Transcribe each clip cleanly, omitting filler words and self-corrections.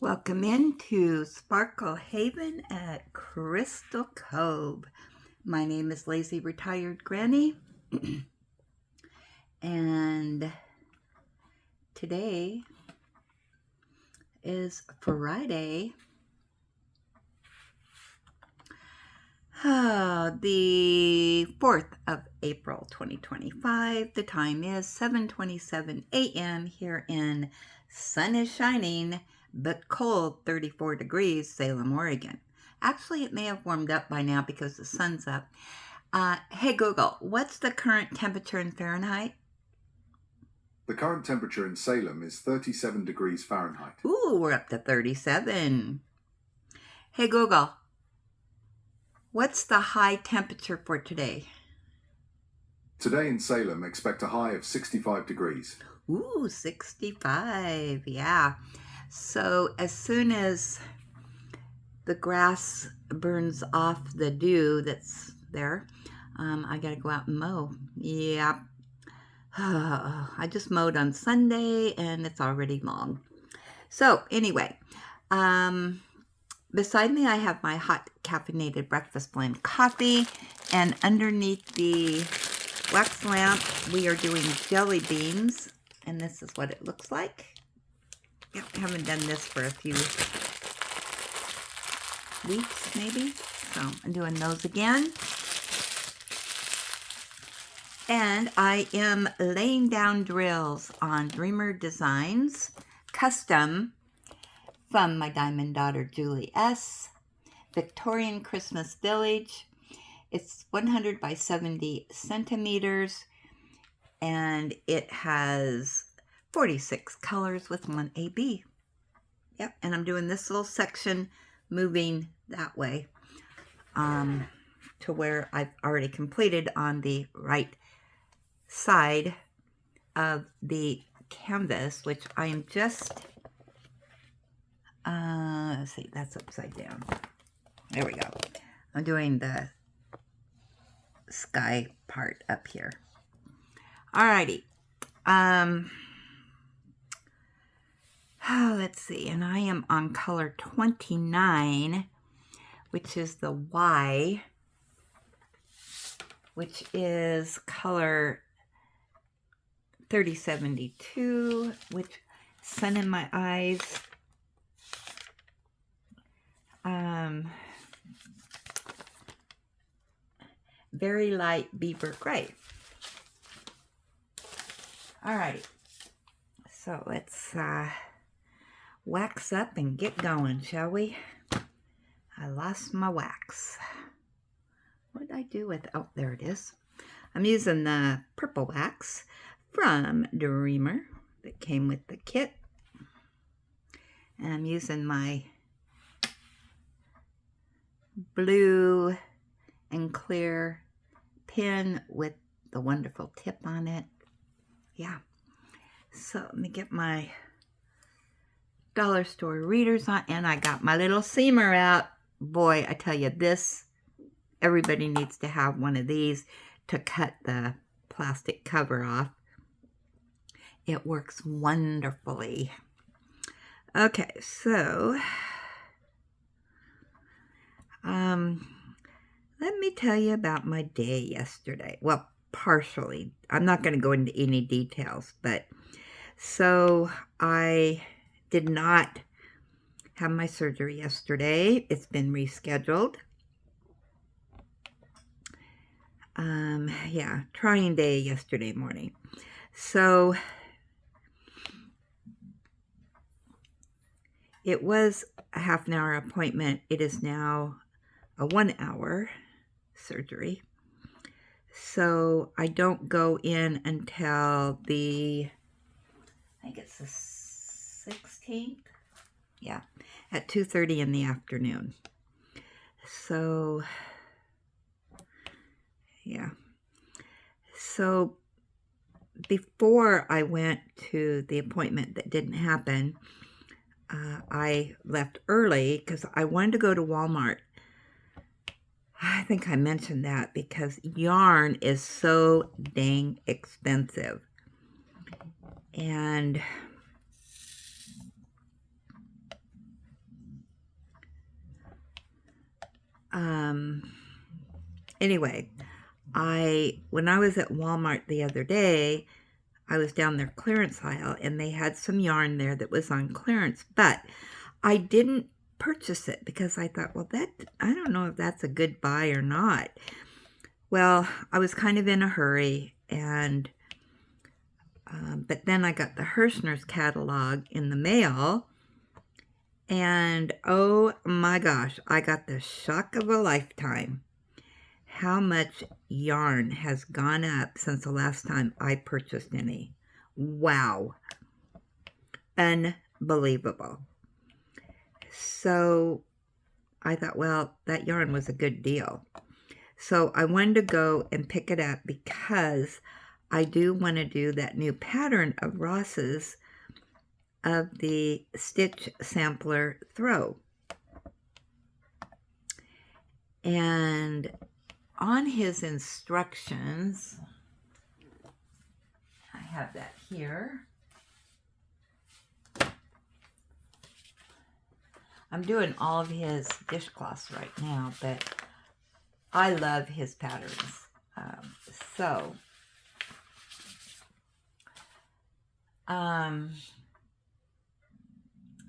Welcome into Sparkle Haven at Crystal Cove. My name is Lazy Retired Granny, and today is Friday, the 4th of April 2025. The time is 7:27 a.m. here in sun is shining but cold 34 degrees, Salem, Oregon. Actually, it may have warmed up by now because the sun's up. Hey Google, what's the current temperature in Fahrenheit? The current temperature in Salem is 37 degrees Fahrenheit. Ooh, we're up to 37. Hey Google, what's the high temperature for today? Today in Salem, expect a high of 65 degrees. Ooh, 65, yeah. So as soon as the grass burns off the dew that's there, I gotta go out and mow. Yeah. I just mowed on Sunday and it's already long. So anyway, beside me I have my hot caffeinated breakfast blend coffee, and underneath the wax lamp we are doing jelly beans, and this is what it looks like. Yep, I haven't done this for a few weeks maybe, so I'm doing those again. And I am laying down drills on Dreamer Designs, custom from my diamond daughter Julie S. Victorian Christmas Village. It's 100 by 70 centimeters, and it has 46 colors with one AB. Yep, and I'm doing this little section, moving that way to where I've already completed on the right side of the canvas, which I am just, let's see, that's upside down. There we go. I'm doing the sky part up here. Alrighty. Let's see, and I am on color 29, which is the Y, which is color 3072, which sun in my eyes. Very light beaver gray. Alrighty, so let's wax up and get going, shall we? I lost my wax. What did I do with, oh, there it is. I'm using the purple wax from Dreamer that came with the kit. And I'm using my blue and clear pen with the wonderful tip on it. Yeah. So let me get my dollar store readers on, and I got my little seamer out. Boy, I tell you, this, everybody needs to have one of these to cut the plastic cover off. It works wonderfully. Okay, so let me tell you about my day yesterday. Well, partially. I'm not going to go into any details, but so I did not have my surgery yesterday. It's been rescheduled. Yeah, trying day yesterday morning. So it was a half an hour appointment. It is now a 1 hour surgery. So I don't go in until the, I think it's the 16th. Yeah, at 2:30 in the afternoon. So, yeah. So before I went to the appointment that didn't happen, I left early because I wanted to go to Walmart. I think I mentioned that because yarn is so dang expensive. And Anyway, when I was at Walmart the other day, I was down their clearance aisle and they had some yarn there that was on clearance, but I didn't purchase it because I thought, well, I don't know if that's a good buy or not. Well, I was kind of in a hurry, and but then I got the Hirschner's catalog in the mail, and oh my gosh, I got the shock of a lifetime. How much yarn has gone up since the last time I purchased any. Wow. Unbelievable. So I thought, well, that yarn was a good deal. So I wanted to go and pick it up because I do want to do that new pattern of Ross's of the Stitch Sampler Throw. And on his instructions, I have that here. I'm doing all of his dishcloths right now, but I love his patterns.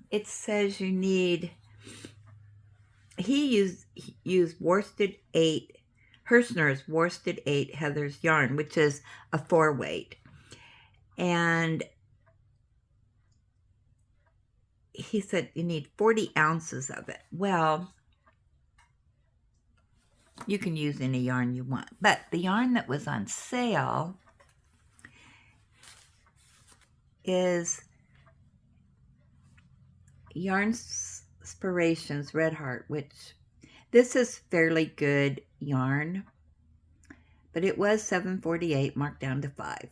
It says you need, he used worsted 8, Hirschner's worsted 8 Heather's yarn, which is a 4-weight. And he said you need 40 ounces of it. Well, you can use any yarn you want, but the yarn that was on sale is Yarnspirations Red Heart, which this is fairly good yarn, but it was $7.48 marked down to $5.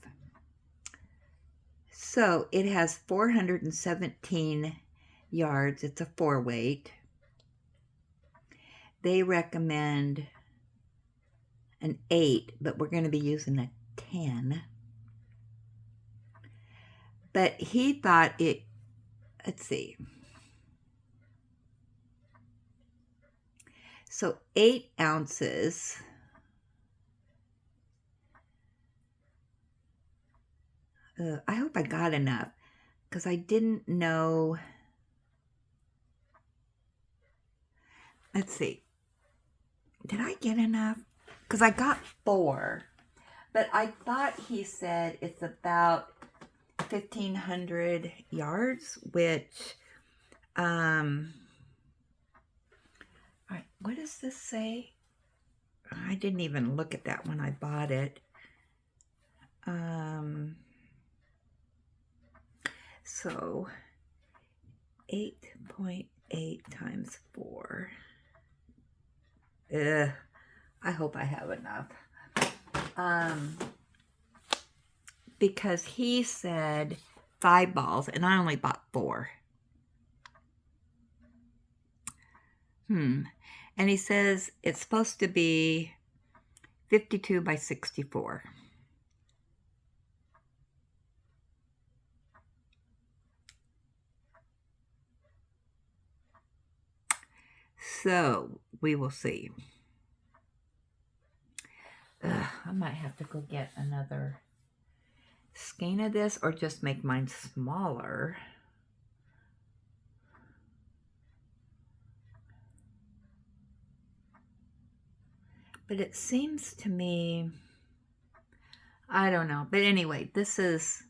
So it has 417 yards. It's a 4-weight. They recommend an 8, but we're going to be using a 10. But he thought it, let's see. So 8 ounces. I hope I got enough because I didn't know. Let's see. Did I get enough? Because I got 4, but I thought he said it's about 1,500 yards, which, all right, what does this say? I didn't even look at that when I bought it. So 8.8 times 4. I hope I have enough. Because he said 5 balls, and I only bought 4. And he says it's supposed to be 52 by 64. So we will see. I might have to go get another skein of this or just make mine smaller. But it seems to me, I don't know. But anyway, this is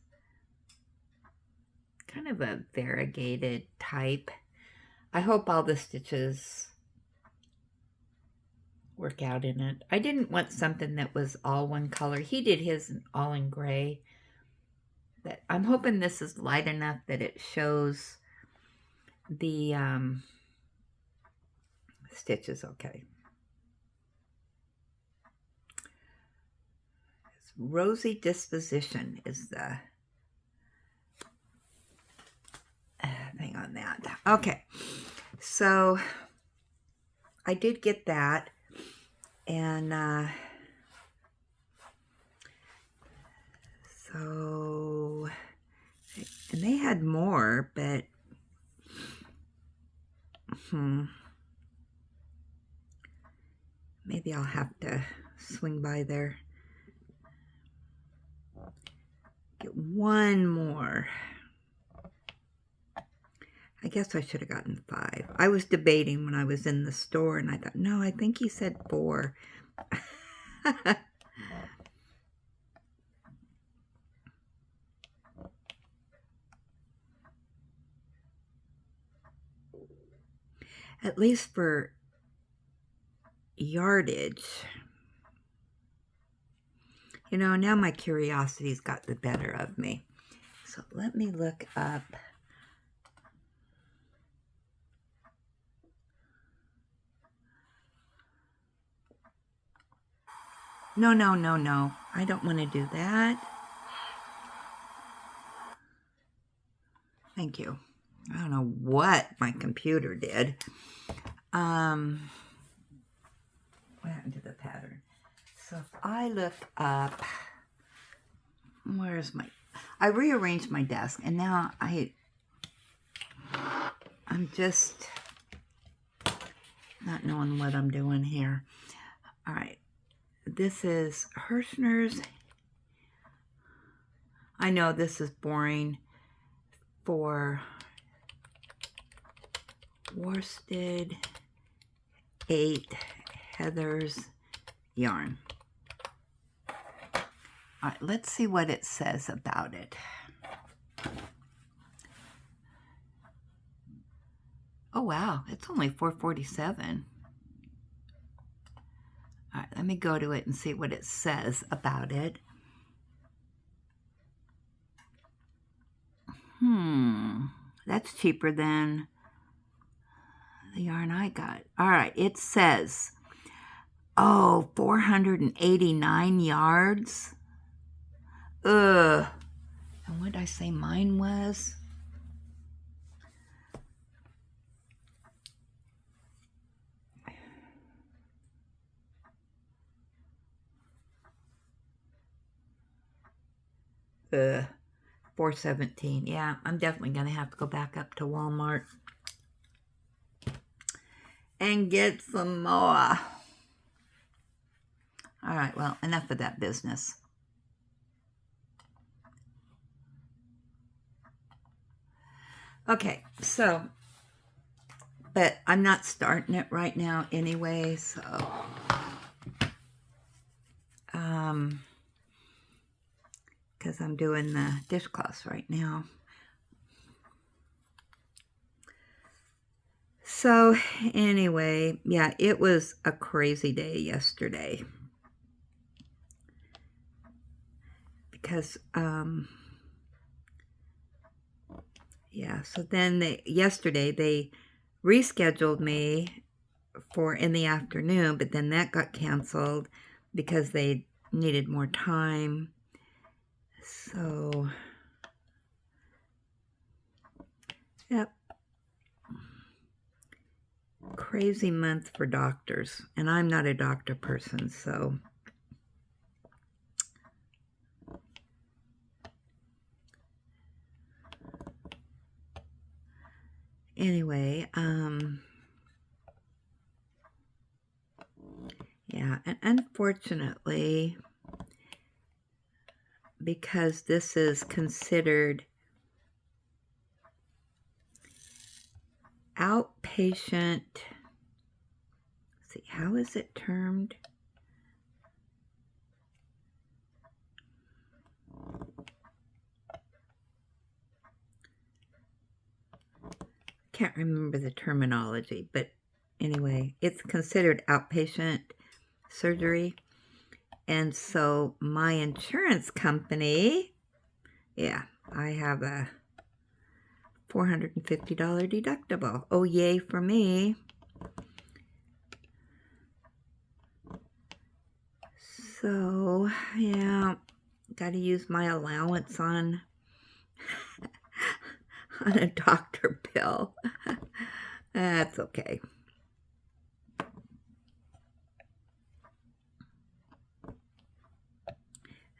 kind of a variegated type. I hope all the stitches work out in it. I didn't want something that was all one color. He did his all in gray. But I'm hoping this is light enough that it shows the stitches okay. Rosy Disposition is the thing on that. Okay, so I did get that, and and they had more, but I'll have to swing by there. Get one more. I guess I should have gotten 5. I was debating when I was in the store, and I thought, no, I think he said 4. At least for yardage. You know, now my curiosity's got the better of me. So let me look up. No. I don't want to do that. Thank you. I don't know what my computer did. What happened to the pattern? So if I look up, where's my, I rearranged my desk, and now I'm just not knowing what I'm doing here. All right. This is Hirschner's. I know this is boring for worsted 8 Heather's yarn. All right, let's see what it says about it. Oh wow, it's only $4.47. All right, let me go to it and see what it says about it. That's cheaper than the yarn I got. All right, it says, 489 yards. Ugh. And what did I say mine was? $4.17. Yeah, I'm definitely going to have to go back up to Walmart and get some more. All right, well, enough of that business. Okay, so, but I'm not starting it right now anyway, so, because I'm doing the dishcloths right now. So, anyway, yeah, it was a crazy day yesterday. Because, yeah, so then yesterday they rescheduled me for in the afternoon, but then that got canceled because they needed more time. So, yep. Crazy month for doctors. And I'm not a doctor person, so. Anyway, yeah, and unfortunately, because this is considered outpatient, let's see, how is it termed? Can't remember the terminology, but anyway, it's considered outpatient surgery. And so my insurance company, yeah, I have a $450 deductible. Oh, yay for me. So, yeah, got to use my allowance on on a doctor bill. That's okay.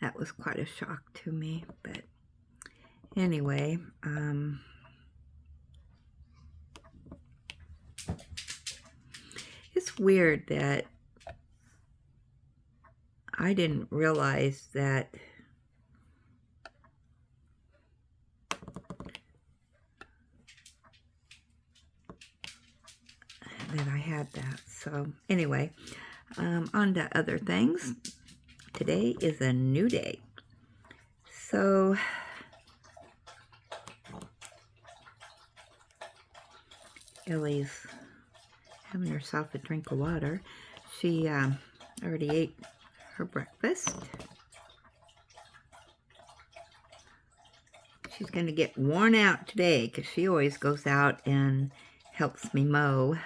That was quite a shock to me, but anyway, it's weird that I didn't realize that I had that. So anyway, on to other things. Today is a new day. So Ellie's having herself a drink of water. She already ate her breakfast. She's going to get worn out today because she always goes out and helps me mow.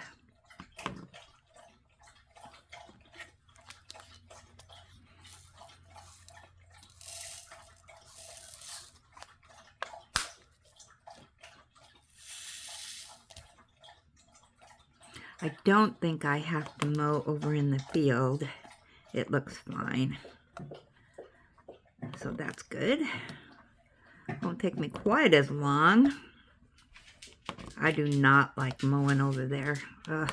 I don't think I have to mow over in the field. It looks fine. So that's good. Won't take me quite as long. I do not like mowing over there. Ugh.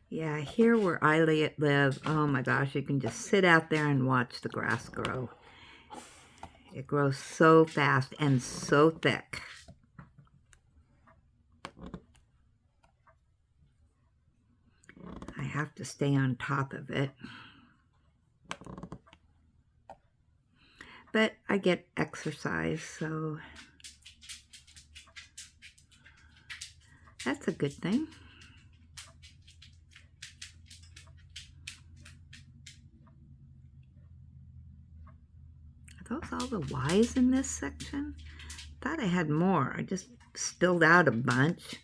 Yeah, here where I live, oh my gosh, you can just sit out there and watch the grass grow. It grows so fast and so thick. I have to stay on top of it. But I get exercise, so that's a good thing. Are those all the Y's in this section? Thought I had more. I just spilled out a bunch.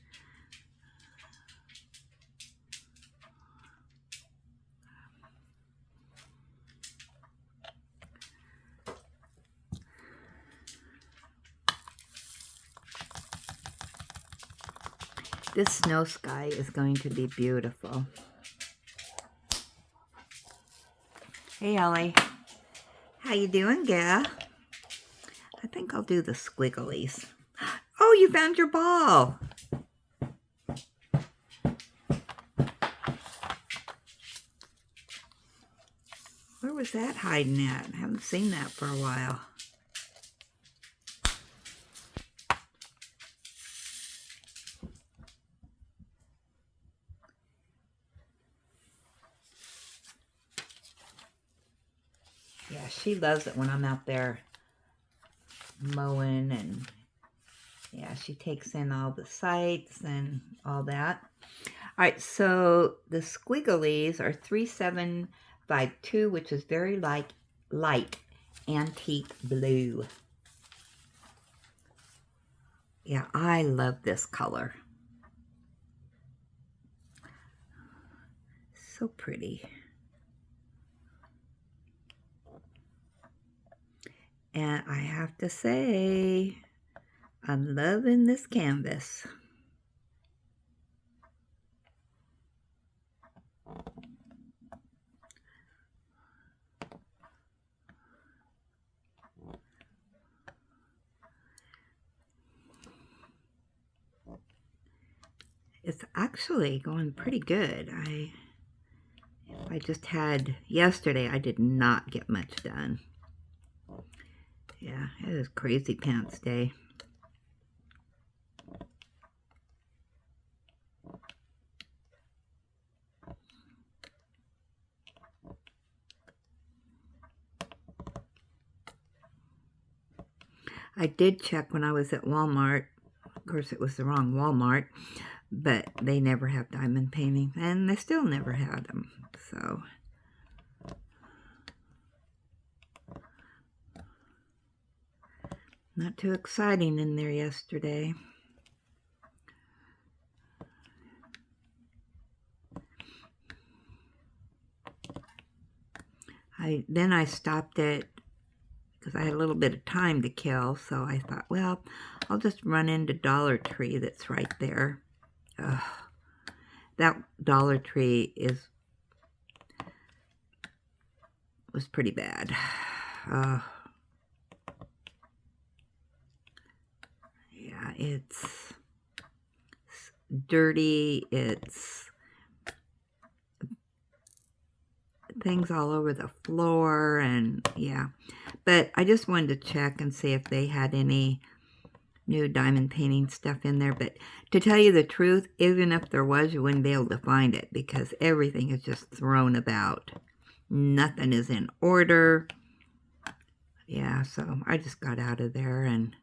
This snow sky is going to be beautiful. Hey, Ellie. How you doing, gal? I think I'll do the squigglies. Oh, you found your ball. Where was that hiding at? I haven't seen that for a while. Yeah, she loves it when I'm out there mowing, and yeah, she takes in all the sights and all that. All right, so the squigglies are 3752, which is very light antique blue. Yeah, I love this color. So pretty. And I have to say, I'm loving this canvas. It's actually going pretty good. I just had yesterday, I did not get much done. Yeah, it was crazy pants day. I did check when I was at Walmart. Of course, it was the wrong Walmart, but they never have diamond painting, and they still never had them, so. Not too exciting in there yesterday. Then I stopped it because I had a little bit of time to kill, so I thought, well, I'll just run into Dollar Tree that's right there. Ugh. That Dollar Tree was pretty bad. Yeah, it's dirty. It's things all over the floor, and yeah. But I just wanted to check and see if they had any new diamond painting stuff in there. But to tell you the truth, even if there was, you wouldn't be able to find it because everything is just thrown about. Nothing is in order. Yeah, so I just got out of there, and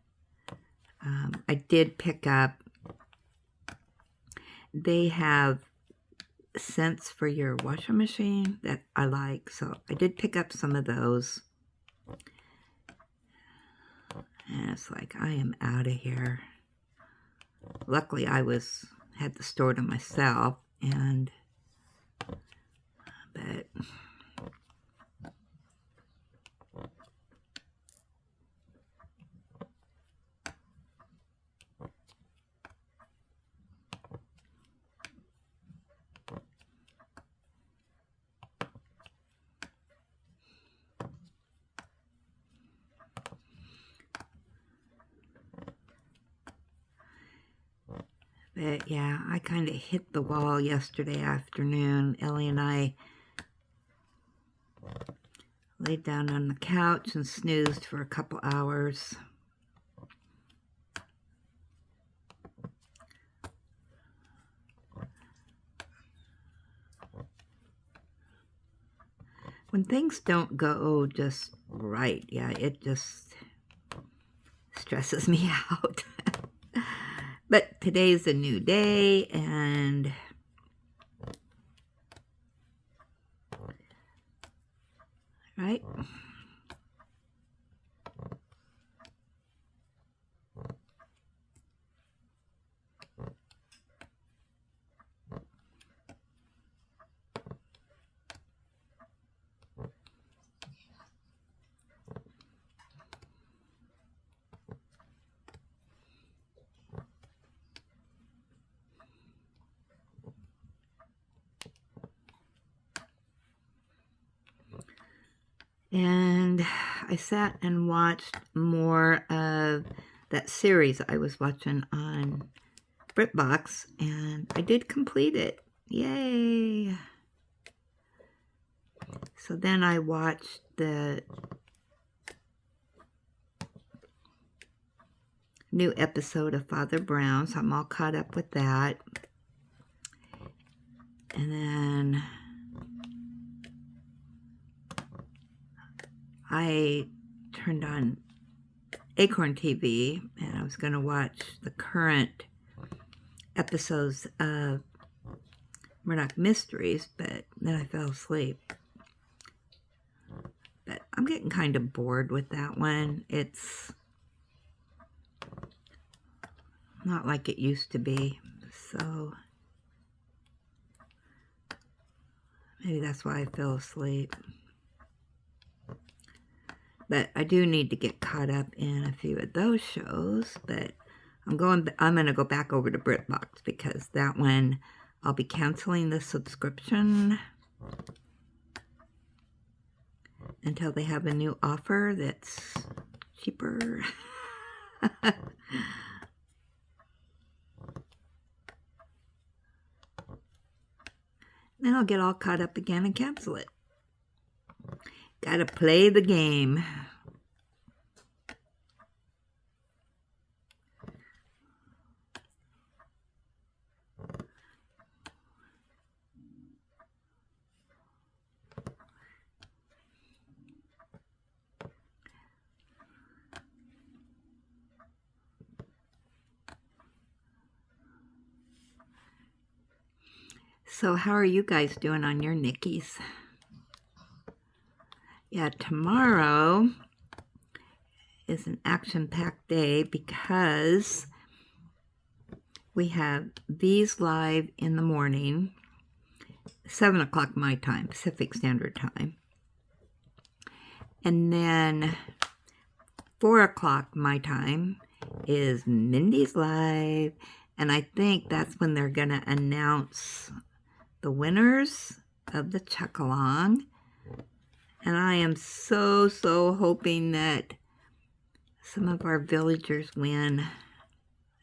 I did pick up, they have scents for your washing machine that I like, so I did pick up some of those. And it's like, I am out of here. Luckily, I had the store to myself, and but yeah, I kind of hit the wall yesterday afternoon. Ellie and I laid down on the couch and snoozed for a couple hours. When things don't go just right, yeah, it just stresses me out. But today's a new day, and right? And I sat and watched more of that series I was watching on BritBox, and I did complete it. Yay! So then I watched the new episode of Father Brown, so I'm all caught up with that. And then I turned on Acorn TV, and I was going to watch the current episodes of Murdoch Mysteries, but then I fell asleep. But I'm getting kind of bored with that one. It's not like it used to be, so maybe that's why I fell asleep. But I do need to get caught up in a few of those shows. But I'm going to go back over to BritBox because that one I'll be canceling the subscription until they have a new offer that's cheaper. Then I'll get all caught up again and cancel it. Gotta play the game. So how are you guys doing on your Nickies? Yeah, tomorrow is an action-packed day because we have these live in the morning, 7 o'clock my time, Pacific Standard Time. And then 4 o'clock my time is Mindy's live, and I think that's when they're going to announce the winners of the Chuck-along. And I am so hoping that some of our villagers win.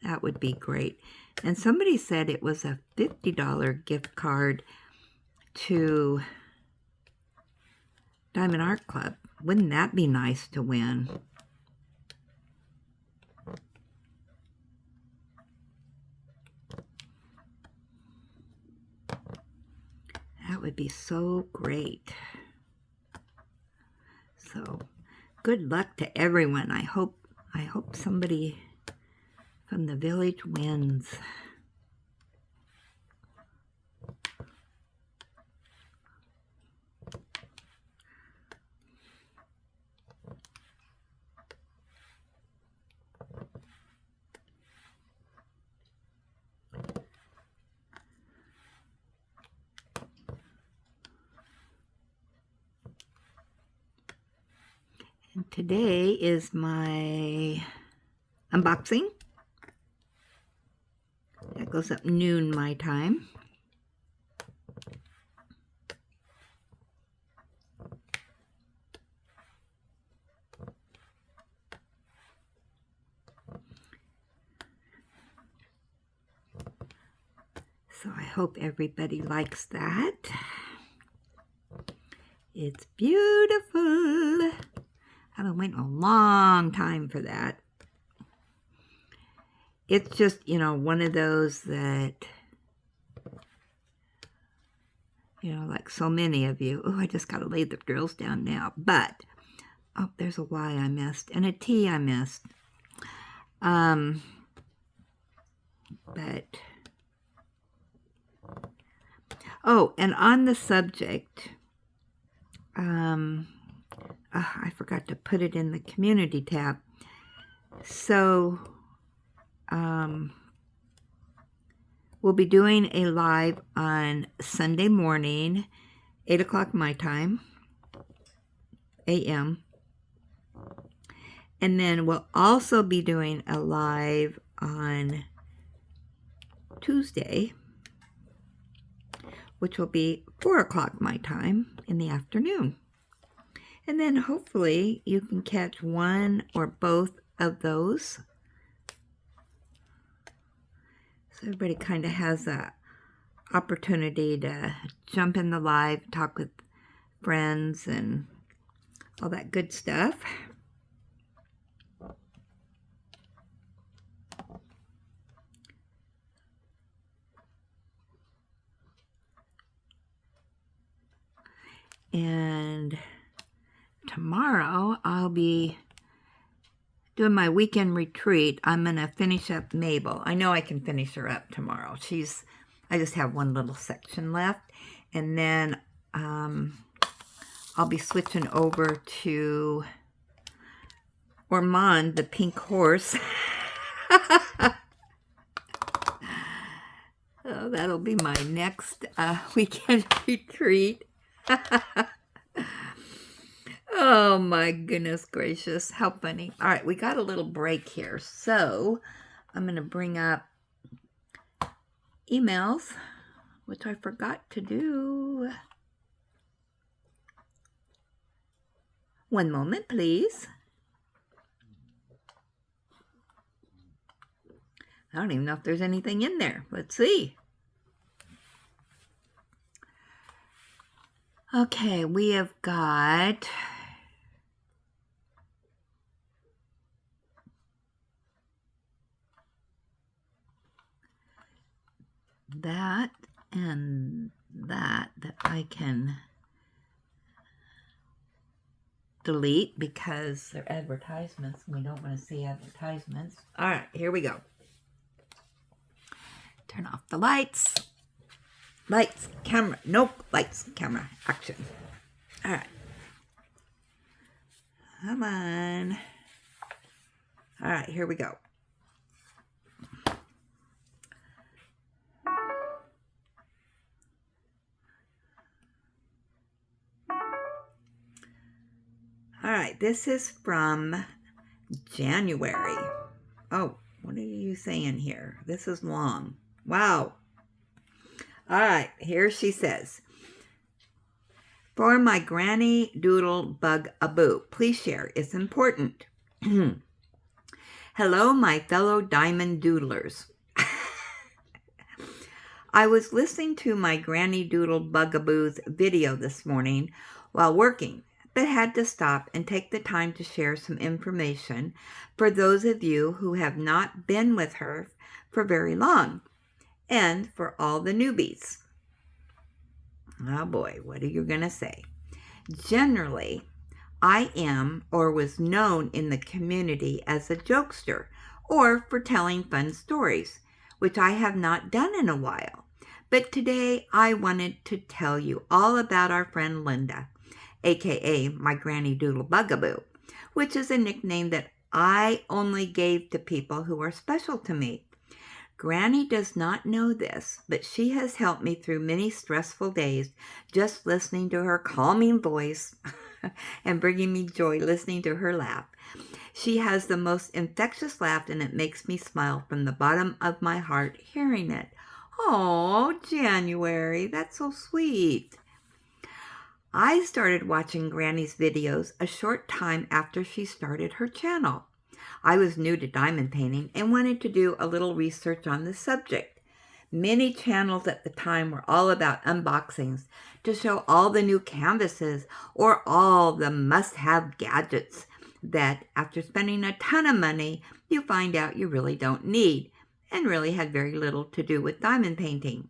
That would be great. And somebody said it was a $50 gift card to Diamond Art Club. Wouldn't that be nice to win? That would be so great. So, good luck to everyone. I hope somebody from the village wins. And today is my unboxing. That goes up noon my time. So I hope everybody likes that. It's beautiful. I've been waiting a long time for that. It's just, you know, one of those that, you know, like so many of you. Oh, I just got to lay the drills down now. But, oh, there's a Y I missed and a T I missed. But, oh, and on the subject, I forgot to put it in the community tab. So, we'll be doing a live on Sunday morning, 8 o'clock my time, a.m. And then we'll also be doing a live on Tuesday, which will be 4 o'clock my time in the afternoon. And then hopefully you can catch one or both of those. So everybody kind of has a opportunity to jump in the live, talk with friends and all that good stuff. And tomorrow I'll be doing my weekend retreat. I'm going to finish up Mabel. I know I can finish her up tomorrow. I just have one little section left. And then I'll be switching over to Ormond, the pink horse. Oh, that'll be my next weekend retreat. Oh my goodness gracious, how funny. All right, we got a little break here, so I'm going to bring up emails, which I forgot to do. One moment, please. I don't even know if there's anything in there. Let's see. Okay, we have got that and that I can delete because they're advertisements. We don't want to see advertisements. All right, here we go. Turn off the lights. Lights, camera. Nope. Lights, camera, action. All right. Come on. All right, here we go. All right, this is from January. Oh, what are you saying here? This is long. Wow. All right, here she says, for my granny doodle bug-a-boo, please share. It's important. Hello, my fellow diamond doodlers. I was listening to my Granny Doodle Bugaboo's video this morning while working, but had to stop and take the time to share some information for those of you who have not been with her for very long, and for all the newbies. Oh boy, what are you going to say? Generally, I am or was known in the community as a jokester or for telling fun stories, which I have not done in a while. But today I wanted to tell you all about our friend Linda, aka my Granny Doodle Bugaboo, which is a nickname that I only gave to people who are special to me. Granny does not know this, but she has helped me through many stressful days just listening to her calming voice and bringing me joy listening to her laugh. She has the most infectious laugh, and it makes me smile from the bottom of my heart hearing it. Oh, January, that's so sweet. I started watching Granny's videos a short time after she started her channel. I was new to diamond painting and wanted to do a little research on the subject. Many channels at the time were all about unboxings to show all the new canvases or all the must-have gadgets that, after spending a ton of money, you find out you really don't need, and really had very little to do with diamond painting.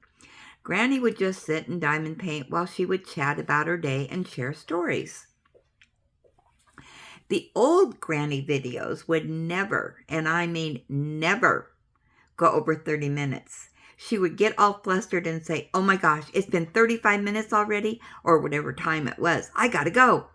Granny would just sit and diamond paint while she would chat about her day and share stories. The old Granny videos would never, and I mean never, go over 30 minutes. She would get all flustered and say, "Oh my gosh, it's been 35 minutes already," or whatever time it was. "I gotta go."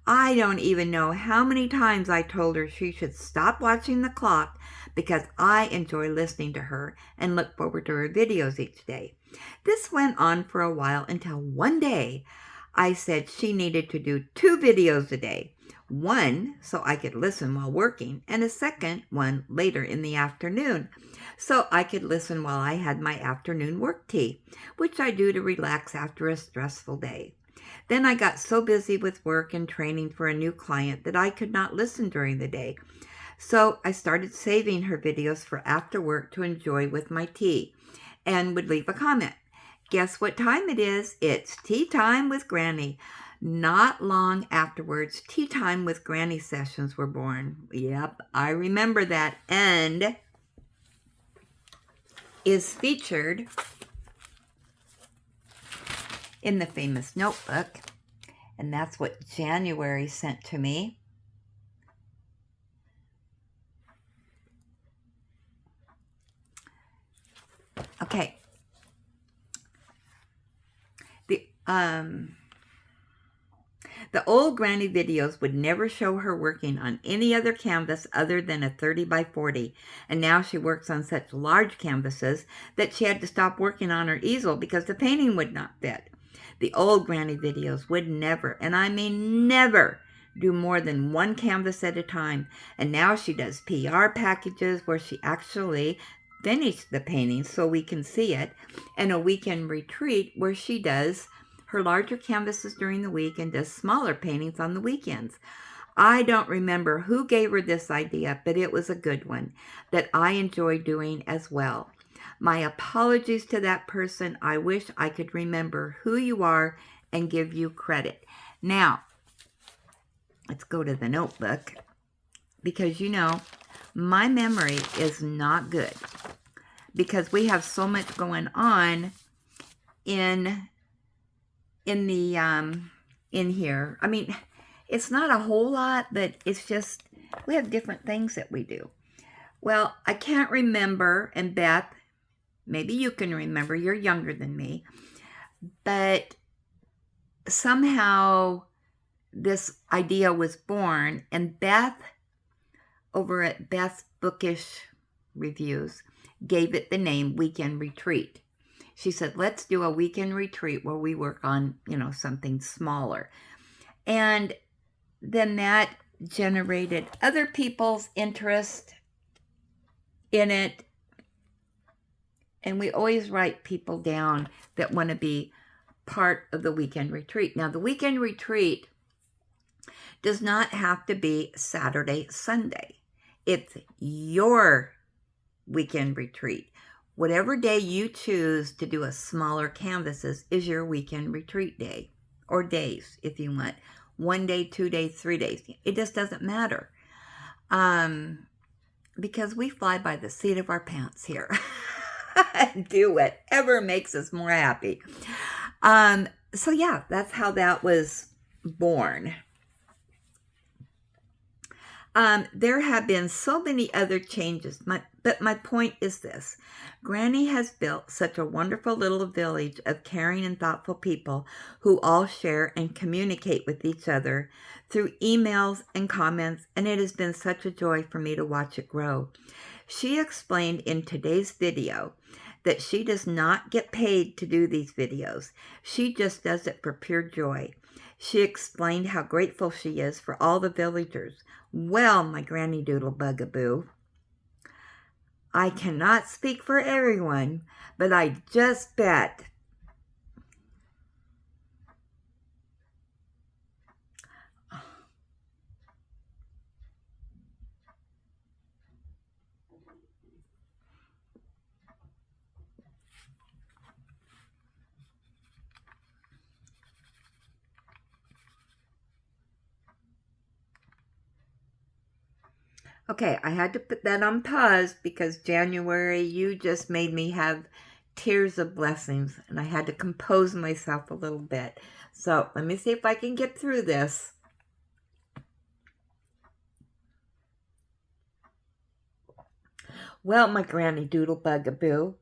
I don't even know how many times I told her she should stop watching the clock because I enjoy listening to her and look forward to her videos each day. This went on for a while until one day I said she needed to do 2 videos a day. One so I could listen while working, and a second one later in the afternoon so I could listen while I had my afternoon work tea, which I do to relax after a stressful day. Then I got so busy with work and training for a new client that I could not listen during the day. So I started saving her videos for after work to enjoy with my tea and would leave a comment. Guess what time it is? It's tea time with Granny. Not long afterwards, tea time with Granny sessions were born. Yep, I remember that, and is featured in the famous notebook, and that's what January sent to me. Okay. The old Granny videos would never show her working on any other canvas other than a 30 by 40, and now she works on such large canvases that she had to stop working on her easel because the painting would not fit. The old Granny videos would never, and I mean never, do more than 1 canvas at a time, and now she does PR packages where she actually finished the painting so we can see it, and a weekend retreat where she does her larger canvases during the week and does smaller paintings on the weekends. I don't remember who gave her this idea, but it was a good one that I enjoy doing as well. My apologies to that person. I wish I could remember who you are and give you credit. Now, let's go to the notebook because, you know, my memory is not good because we have so much going on in here. I mean, it's not a whole lot, but it's just we have different things that we do. Well, I can't remember, and Beth, maybe you can remember, you're younger than me, but somehow this idea was born, and Beth, over at Beth's Bookish Reviews, gave it the name Weekend Retreat. She said, let's do a weekend retreat where we work on, you know, something smaller. And then that generated other people's interest in it. And we always write people down that want to be part of the weekend retreat. Now, the weekend retreat does not have to be Saturday, Sunday. It's your weekend retreat. Whatever day you choose to do a smaller canvases is your weekend retreat day, or days if you want. 1 day, 2 days, 3 days. It just doesn't matter. Because we fly by the seat of our pants here. Do whatever makes us more happy. So yeah, that's how that was born. There have been so many other changes, but my point is this. Granny has built such a wonderful little village of caring and thoughtful people who all share and communicate with each other through emails and comments, and it has been such a joy for me to watch it grow. She explained in today's video that she does not get paid to do these videos. She just does it for pure joy. She explained how grateful she is for all the villagers. Well, my granny doodle bugaboo, I cannot speak for everyone, but I just bet okay, I had to put that on pause because January, you just made me have tears of blessings, and I had to compose myself a little bit. So let me see if I can get through this. Well, my granny doodle bugaboo,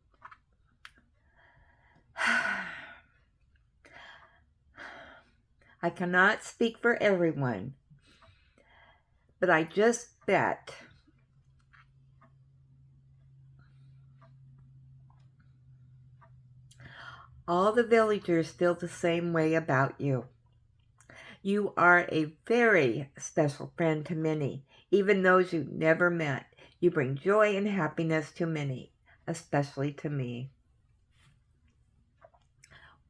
I cannot speak for everyone, but I just bet all the villagers feel the same way about you. You are a very special friend to many, even those you never met. You bring joy and happiness to many, especially to me.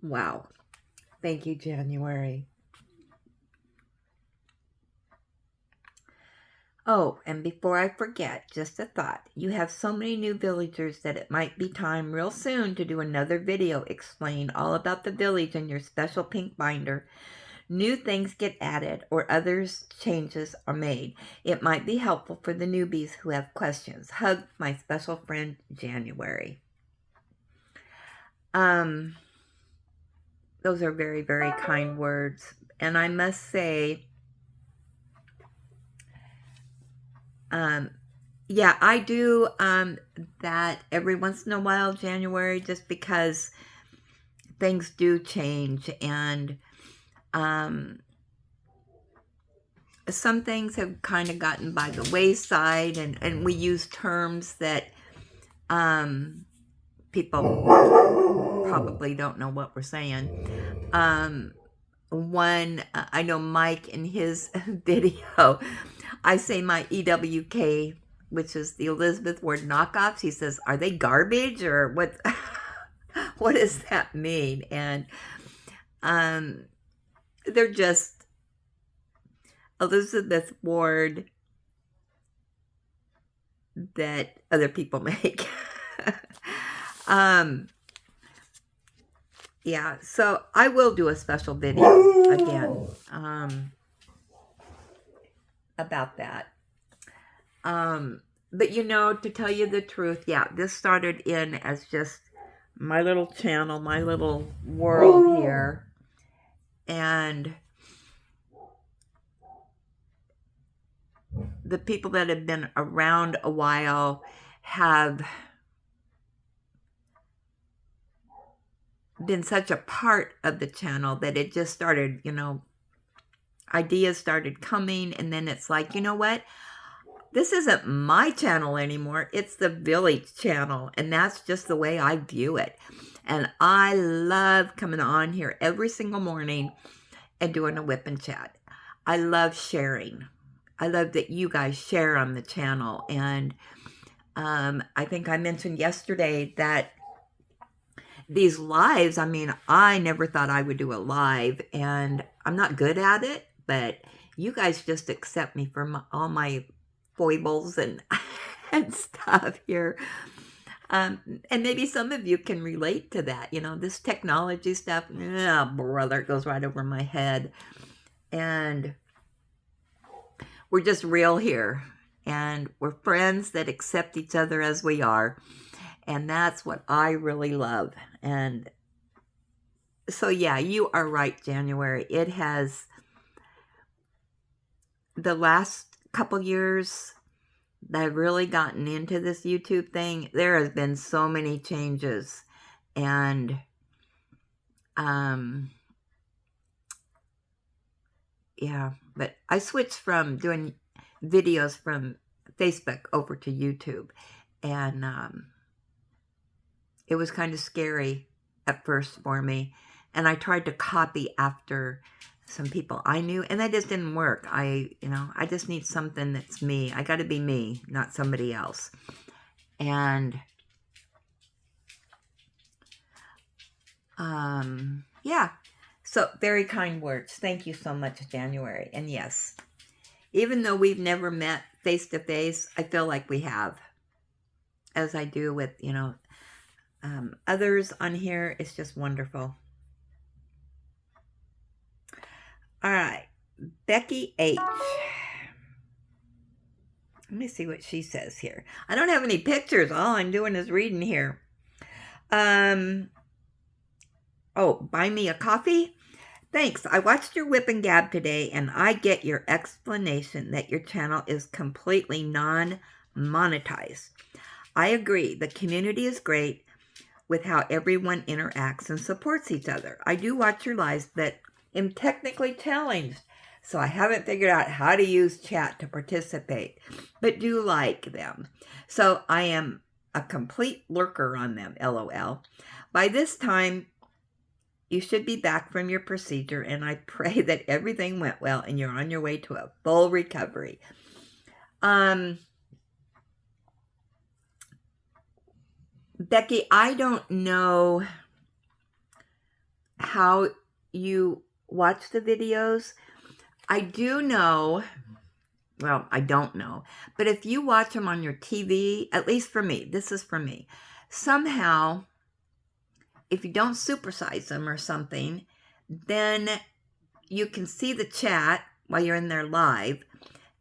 Wow. Thank you, January. Oh, and before I forget, just a thought. You have so many new villagers that it might be time real soon to do another video explaining all about the village in your special pink binder. New things get added or others changes are made. It might be helpful for the newbies who have questions. Hug, my special friend, January. Those are very, very kind words. And I must say, yeah, I do that every once in a while, January, just because things do change, and some things have kind of gotten by the wayside, and we use terms that people probably don't know what we're saying. I know Mike in his video, I say my EWK, which is the Elizabeth Ward knockoffs. He says, are they garbage or what? What does that mean? And they're just Elizabeth Ward that other people make. Yeah, so I will do a special video again about that. But you know, to tell you the truth, yeah, this started in as just my little channel, my little world here. And the people that have been around a while have been such a part of the channel that it just started, you know, ideas started coming, and then it's like, you know what? This isn't my channel anymore. It's the village channel, and that's just the way I view it. And I love coming on here every single morning and doing a whip and chat. I love sharing. I love that you guys share on the channel. And I think I mentioned yesterday that these lives, I mean, I never thought I would do a live, and I'm not good at it, but you guys just accept me for all my foibles and, and stuff here. And maybe some of you can relate to that. You know, this technology stuff, oh, brother, it goes right over my head. And we're just real here. And we're friends that accept each other as we are. And that's what I really love. And so, yeah, you are right, January. It has, the last couple years that I've really gotten into this YouTube thing, there has been so many changes. And, yeah, but I switched from doing videos from Facebook over to YouTube. And, it was kind of scary at first for me. And I tried to copy after some people I knew, and that just didn't work. I just need something that's me. I got to be me, not somebody else. And, yeah. So, very kind words. Thank you so much, January. And yes, even though we've never met face-to-face, I feel like we have. As I do with, others on here. It's just wonderful. All right. Becky H. Let me see what she says here. I don't have any pictures. All I'm doing is reading here. Oh, buy me a coffee? Thanks. I watched your Whip and Gab today, and I get your explanation that your channel is completely non-monetized. I agree. The community is great with how everyone interacts and supports each other. I do watch your lives, but am technically challenged, so I haven't figured out how to use chat to participate, but do like them. So I am a complete lurker on them, LOL. By this time, you should be back from your procedure, and I pray that everything went well and you're on your way to a full recovery. Becky, I don't know how you watch the videos. I do know, well, I don't know, but if you watch them on your TV, at least for me, this is for me, somehow, if you don't supersize them or something, then you can see the chat while you're in there live,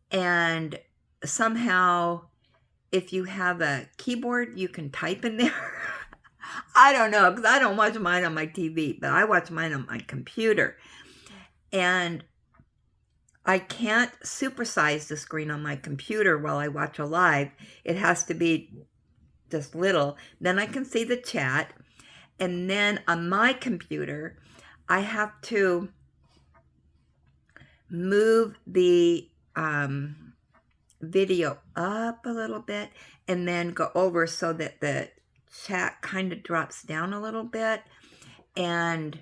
and somehow, if you have a keyboard, you can type in there. I don't know, because I don't watch mine on my TV, but I watch mine on my computer. And I can't supersize the screen on my computer while I watch a live. It has to be just little. Then I can see the chat. And then on my computer, I have to move the video up a little bit and then go over so that the chat kind of drops down a little bit. And,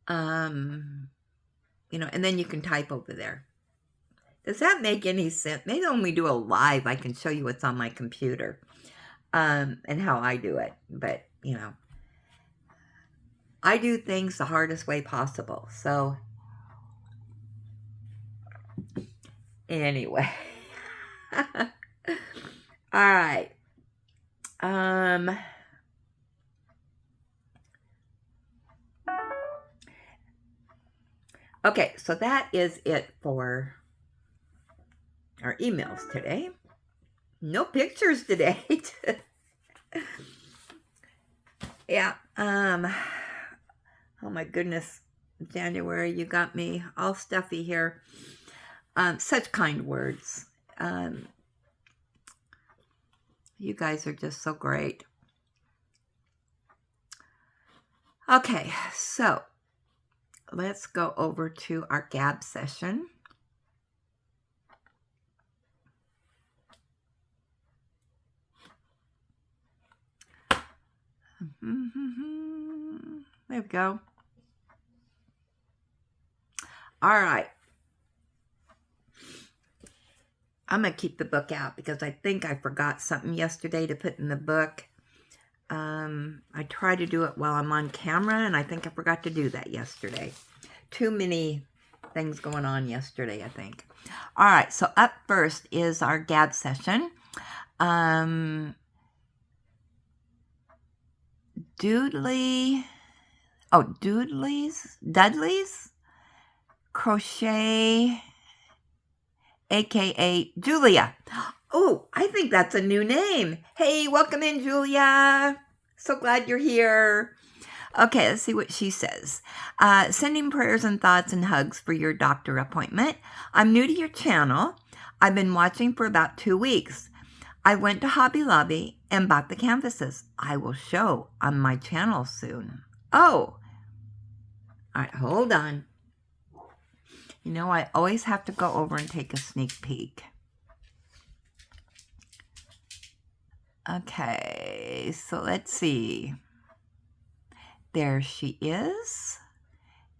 and then you can type over there. Does that make any sense? Maybe when we do a live, I can show you what's on my computer, and how I do it. But, I do things the hardest way possible. So, anyway. All right. Okay, so that is it for our emails today. No pictures today. Yeah. Oh my goodness. January, you got me all stuffy here. Such kind words. You guys are just so great. Okay, so let's go over to our Gab session. There we go. All right. I'm going to keep the book out because I think I forgot something yesterday to put in the book. I try to do it while I'm on camera, and I think I forgot to do that yesterday. Too many things going on yesterday, I think. All right, so up first is our Gab session. Dudley's Crochet, aka Julia. Oh, I think that's a new name. Hey, welcome in, Julia. So glad you're here. Okay, let's see what she says. Sending prayers and thoughts and hugs for your doctor appointment. I'm new to your channel. I've been watching for about 2 weeks. I went to Hobby Lobby and bought the canvases. I will show on my channel soon. Oh, all right, hold on. You know, I always have to go over and take a sneak peek. Okay, so let's see. There she is.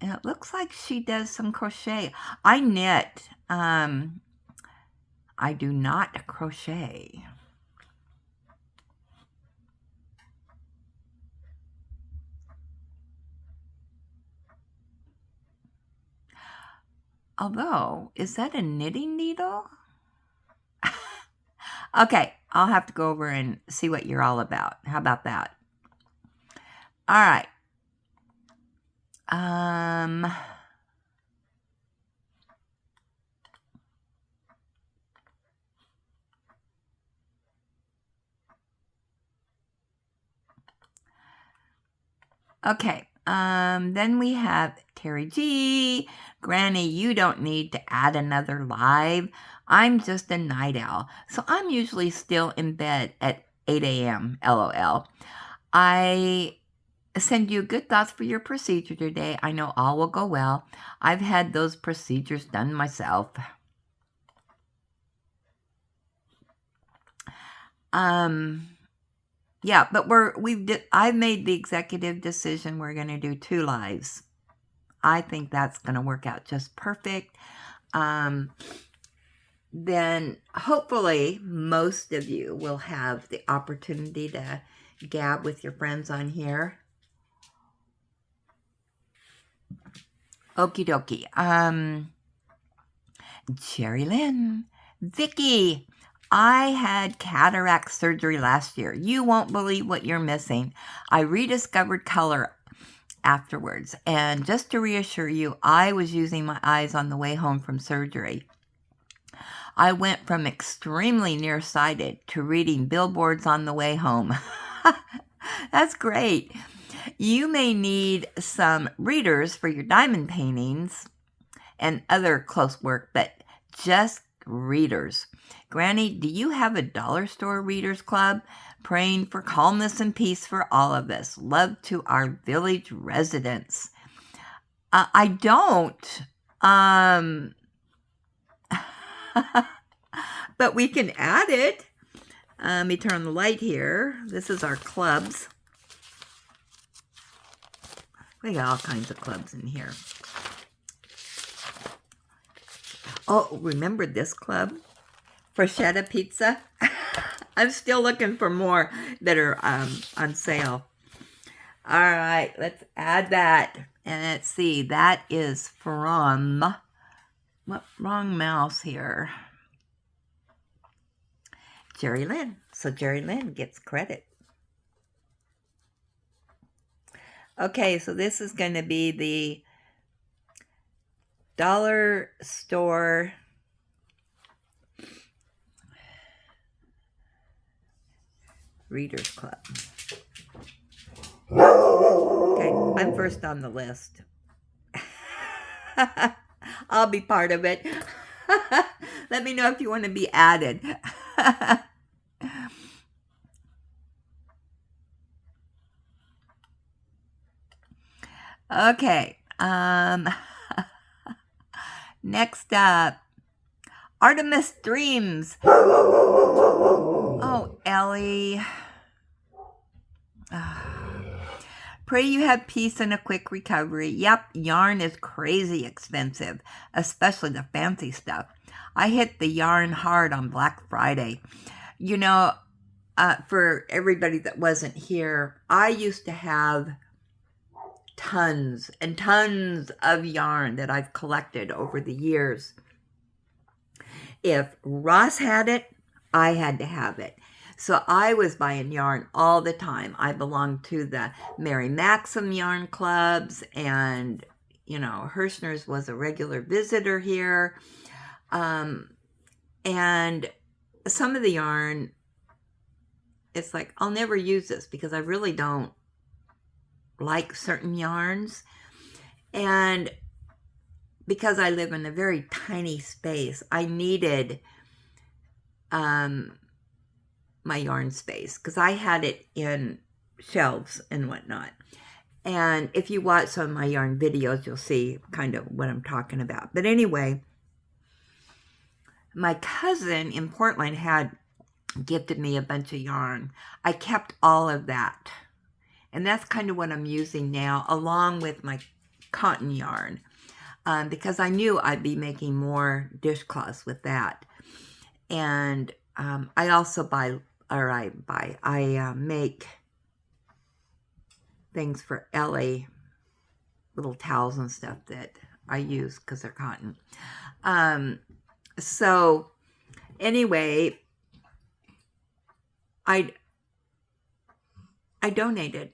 And it looks like she does some crochet. I knit. I do not crochet. Although, is that a knitting needle? Okay, I'll have to go over and see what you're all about. How about that? All right. Okay. Then we have Terry G. Granny, you don't need to add another live. I'm just a night owl, so I'm usually still in bed at 8 a.m. LOL. I send you good thoughts for your procedure today. I know all will go well. I've had those procedures done myself. Yeah, but I've made the executive decision we're going to do 2 lives. I think that's going to work out just perfect. Then hopefully most of you will have the opportunity to gab with your friends on here. Okie dokie. Jerry Lynn, Vicky, I had cataract surgery last year. You won't believe what you're missing. I rediscovered color afterwards. And just to reassure you, I was using my eyes on the way home from surgery. I went from extremely nearsighted to reading billboards on the way home. That's great. You may need some readers for your diamond paintings and other close work, but just readers. Granny, do you have a dollar store readers club? Praying for calmness and peace for all of us. Love to our village residents. I don't. But we can add it. Let me turn on the light here. This is our clubs. We got all kinds of clubs in here. Oh, remember this club? Freshetta pizza. I'm still looking for more that are on sale. All right, let's add that. And let's see, that is from, what, wrong mouse here. Jerry Lynn. So Jerry Lynn gets credit. Okay, so this is going to be the dollar store Readers Club. Okay, I'm first on the list. I'll be part of it. Let me know if you want to be added. Okay. Next up, Artemis Dreams. Oh, Ellie. Pray you have peace and a quick recovery. Yep, yarn is crazy expensive, especially the fancy stuff. I hit the yarn hard on Black Friday. You know, for everybody that wasn't here, I used to have tons and tons of yarn that I've collected over the years. If Ross had it, I had to have it. So I was buying yarn all the time. I belonged to the Mary Maxim yarn clubs, and, you know, Hirschner's was a regular visitor here. And some of the yarn, it's like, I'll never use this because I really don't like certain yarns. And because I live in a very tiny space, I needed my yarn space because I had it in shelves and whatnot. And if you watch some of my yarn videos, you'll see kind of what I'm talking about. But anyway, my cousin in Portland had gifted me a bunch of yarn. I kept all of that. And that's kind of what I'm using now, along with my cotton yarn. Because I knew I'd be making more dishcloths with that. And I also make things for Ellie, little towels and stuff that I use because they're cotton. So anyway, I donated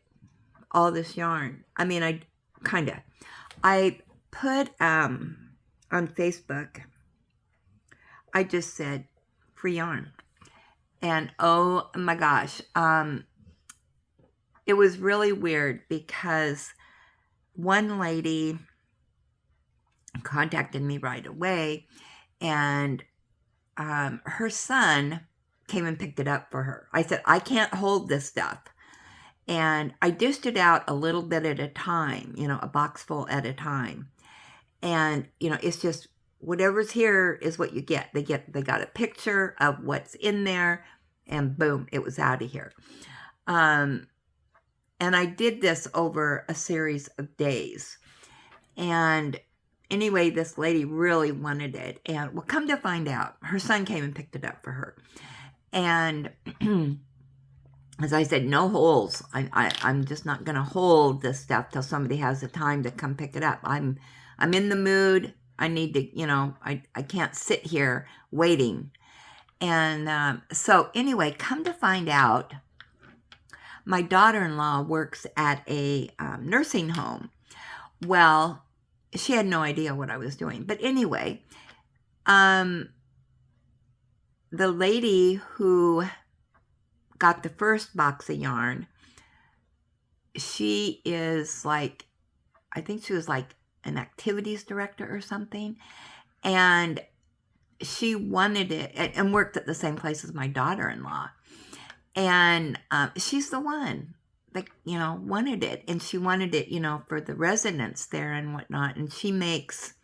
all this yarn. I mean, I put on Facebook, I just said free yarn. And oh my gosh, it was really weird because one lady contacted me right away, and her son came and picked it up for her. I said, I can't hold this stuff. And I dished it out a little bit at a time, you know, a box full at a time. And, you know, it's just whatever's here is what you get. They got a picture of what's in there, and boom, it was out of here. And I did this over a series of days. And anyway, this lady really wanted it. And well, come to find out, her son came and picked it up for her. And as I said, no holes. I'm just not going to hold this stuff till somebody has the time to come pick it up. I'm in the mood. I need to, you know, I can't sit here waiting. And so anyway, come to find out, my daughter-in-law works at a nursing home. Well, she had no idea what I was doing. But anyway, the lady who got the first box of yarn, she is like, I think she was like an activities director or something. And she wanted it and worked at the same place as my daughter-in-law. And she's the one that, you know, wanted it. And she wanted it, you know, for the residents there and whatnot. And she makes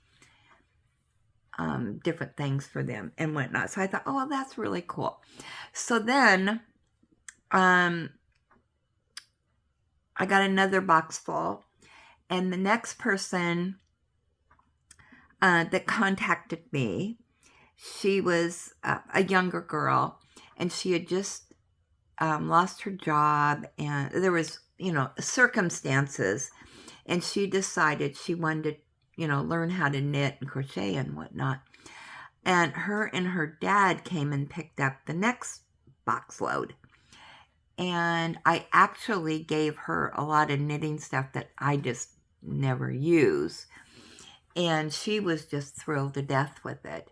different things for them and whatnot. So I thought, oh, well, that's really cool. So then I got another box full. And the next person that contacted me, she was a younger girl, and she had just lost her job, and there was, you know, circumstances, and she decided she wanted to, you know, learn how to knit and crochet and whatnot. And her dad came and picked up the next box load. And I actually gave her a lot of knitting stuff that I just never use. And she was just thrilled to death with it.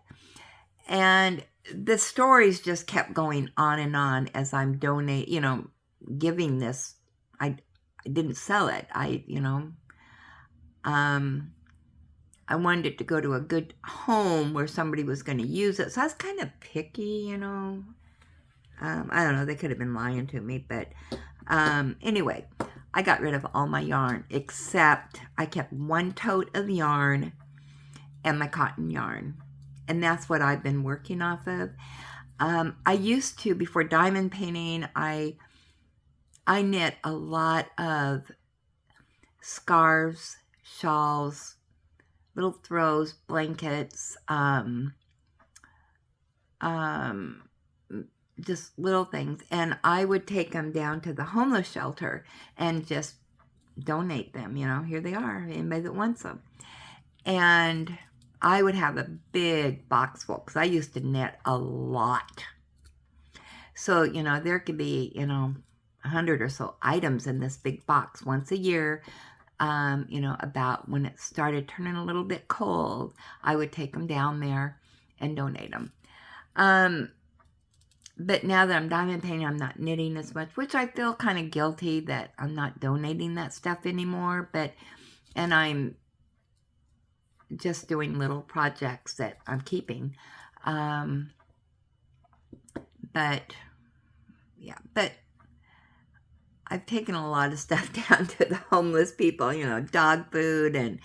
And the stories just kept going on and on as I'm giving this. I didn't sell it. I wanted it to go to a good home where somebody was going to use it. So I was kind of picky, you know. I don't know, they could have been lying to me, but anyway, I got rid of all my yarn, except I kept one tote of yarn and my cotton yarn, and that's what I've been working off of. I used to, before diamond painting, I knit a lot of scarves, shawls, little throws, blankets, just little things, and I would take them down to the homeless shelter and just donate them. You know, here they are, anybody that wants them. And I would have a big box full because I used to knit a lot. So, there could be, 100 or so items in this big box once a year. About when it started turning a little bit cold, I would take them down there and donate them. But now that I'm diamond painting, I'm not knitting as much, which I feel kind of guilty that I'm not donating that stuff anymore. And I'm just doing little projects that I'm keeping. But I've taken a lot of stuff down to the homeless people, dog food, and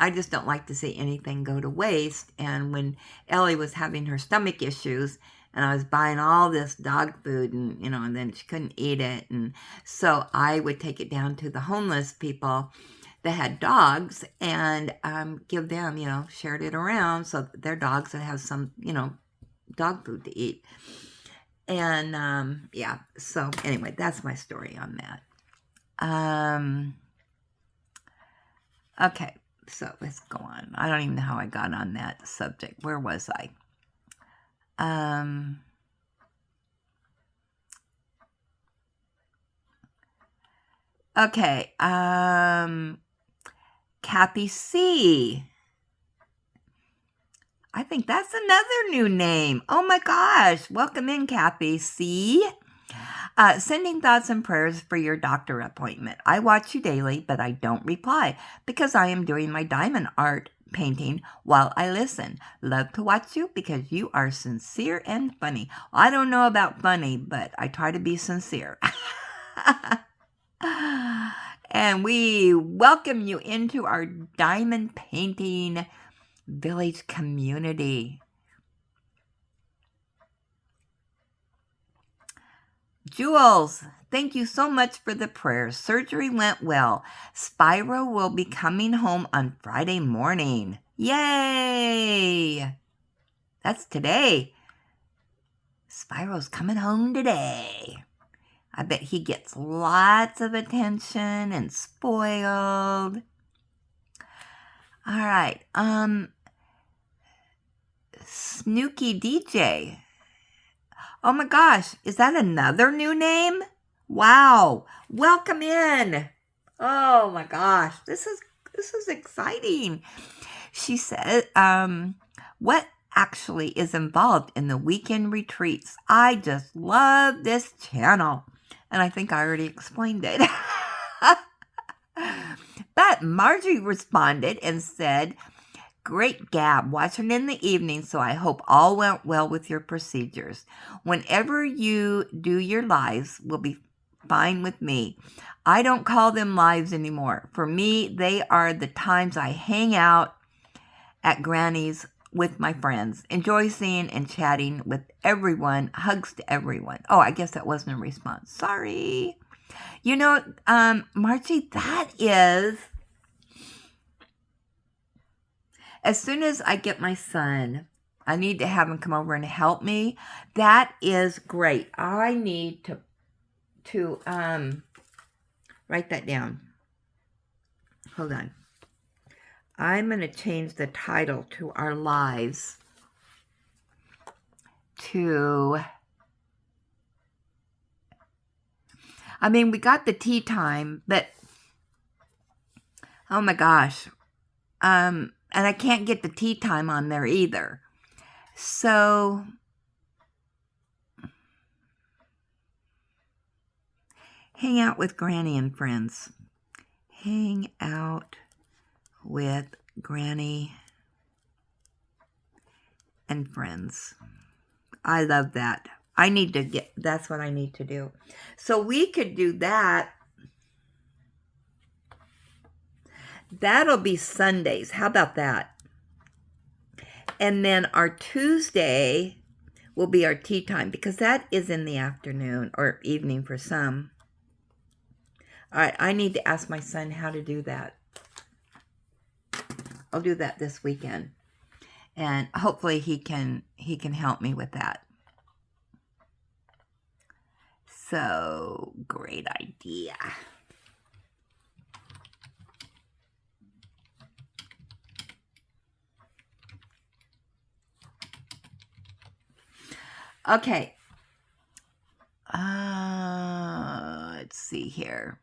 I just don't like to see anything go to waste. And when Ellie was having her stomach issues, and I was buying all this dog food, and and then she couldn't eat it, and so I would take it down to the homeless people that had dogs and give them, shared it around so their dogs would have some, dog food to eat. And so anyway, that's my story on that. Okay, so let's go on. I don't even know how I got on that subject. Where was I? Okay, Kathy C. I think that's another new name. Oh my gosh. Welcome in, Kathy C. Sending thoughts and prayers for your doctor appointment. I watch you daily, but I don't reply because I am doing my diamond art painting while I listen. Love to watch you because you are sincere and funny. I don't know about funny, but I try to be sincere. And we welcome you into our diamond painting village community. Jules, thank you so much for the prayers. Surgery went well. Spyro will be coming home on Friday morning. Yay! That's today. Spyro's coming home today. I bet he gets lots of attention and spoiled. All right. Snooky DJ. Oh my gosh, is that another new name? Wow. Welcome in. Oh my gosh, this is exciting. She said, what actually is involved in the weekend retreats? I just love this channel. And I think I already explained it. But Margie responded and said, great Gab, watching in the evening, so I hope all went well with your procedures. Whenever you do your lives will be fine with me. I don't call them lives anymore. For me, they are the times I hang out at Granny's with my friends. Enjoy seeing and chatting with everyone. Hugs to everyone. Oh, I guess that wasn't a response. Sorry. Margie, that is... As soon as I get my son, I need to have him come over and help me. That is great. I need to write that down. Hold on. I'm going to change the title to our lives to... we got the tea time, but... Oh my gosh. And I can't get the tea time on there either. So, hang out with Granny and friends. Hang out with Granny and friends. I love that. That's what I need to do. So we could do that. That'll be Sundays. How about that? And then our Tuesday will be our tea time because that is in the afternoon or evening for some. All right, I need to ask my son how to do that. I'll do that this weekend. And hopefully he can help me with that. So, great idea. Okay. Let's see here.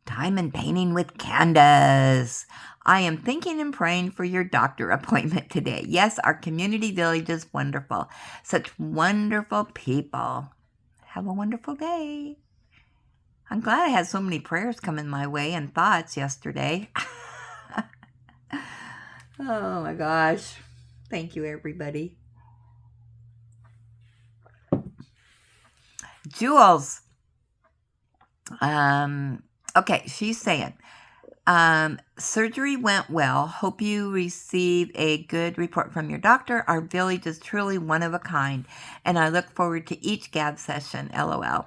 Diamond painting with Candace. I am thinking and praying for your doctor appointment today. Yes, our community village is wonderful. Such wonderful people. Have a wonderful day. I'm glad I had so many prayers coming my way and thoughts yesterday. Oh my gosh. Thank you, everybody. Jules. Okay, she's saying, surgery went well. Hope you receive a good report from your doctor. Our village is truly one of a kind, and I look forward to each gab session. LOL.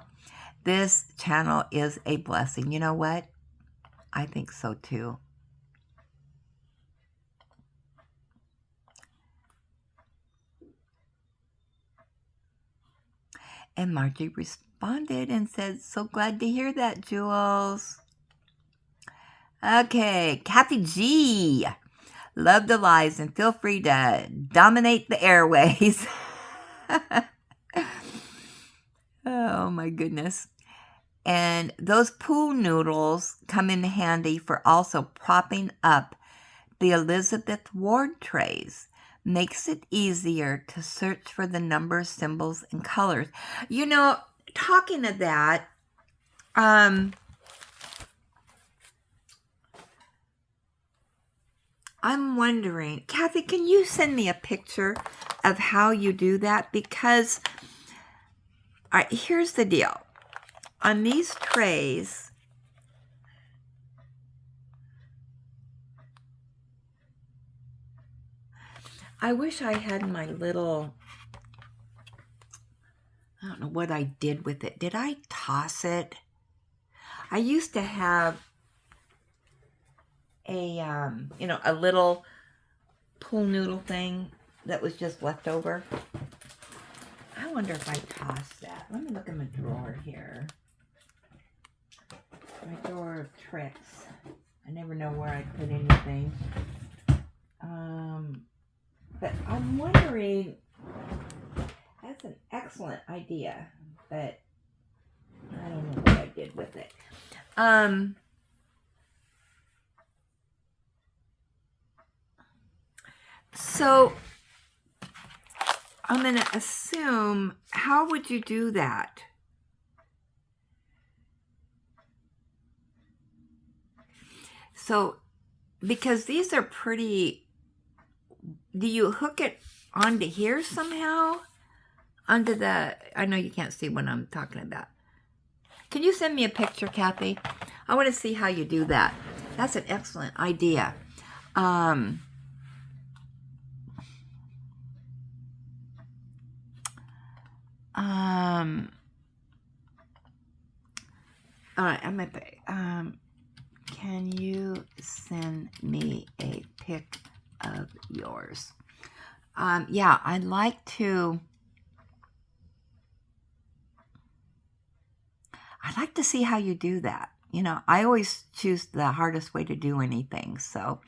This channel is a blessing. You know what? I think so too. And Margie responded and said, so glad to hear that, Jules. Okay, Kathy G. Love the lives and feel free to dominate the airways. Oh my goodness. And those pool noodles come in handy for also propping up the Elizabeth Ward trays. Makes it easier to search for the numbers, symbols, and colors. You know, talking of that, I'm wondering, Kathy, can you send me a picture of how you do that? Because, all right, here's the deal. On these trays, I wish I had my little, I don't know what I did with it. Did I toss it? I used to have a, a little pool noodle thing that was just left over. I wonder if I tossed that. Let me look in my drawer here. My drawer of tricks. I never know where I put anything. But I'm wondering, that's an excellent idea, but I don't know what I did with it. So I'm going to assume, how would you do that? So, because these are pretty, do you hook it onto here somehow? Onto the, I know you can't see what I'm talking about. Can you send me a picture, Kathy? I want to see how you do that. That's an excellent idea. All right, I'm at can you send me a pic of yours? Yeah, I'd like to see how you do that. You know, I always choose the hardest way to do anything. So,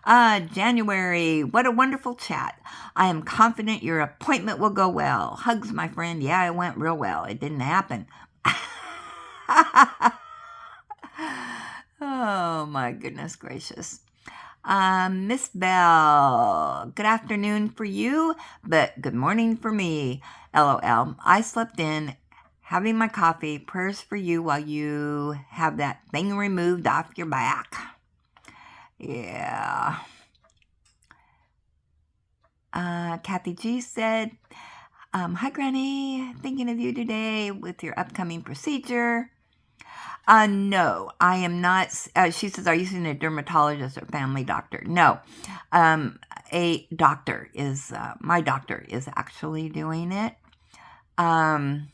January, what a wonderful chat. I am confident your appointment will go well. Hugs, my friend. Yeah, it went real well. It didn't happen. Oh, my goodness gracious. Miss Bell, good afternoon for you, but good morning for me. LOL. I slept in, having my coffee. Prayers for you while you have that thing removed off your back. Yeah. Kathy G said, hi, Granny. Thinking of you today with your upcoming procedure. No, I am not. She says, are you seeing a dermatologist or family doctor? No. A doctor is, my doctor is actually doing it. And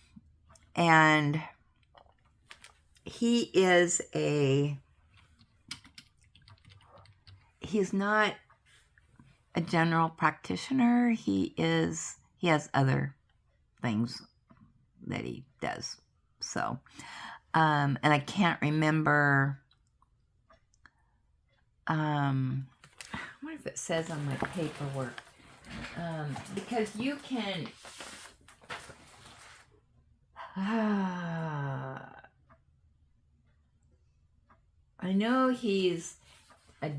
he's not a general practitioner. He has other things that he does. So, and I can't remember, I wonder if it says on my paperwork, because you can I know he's a,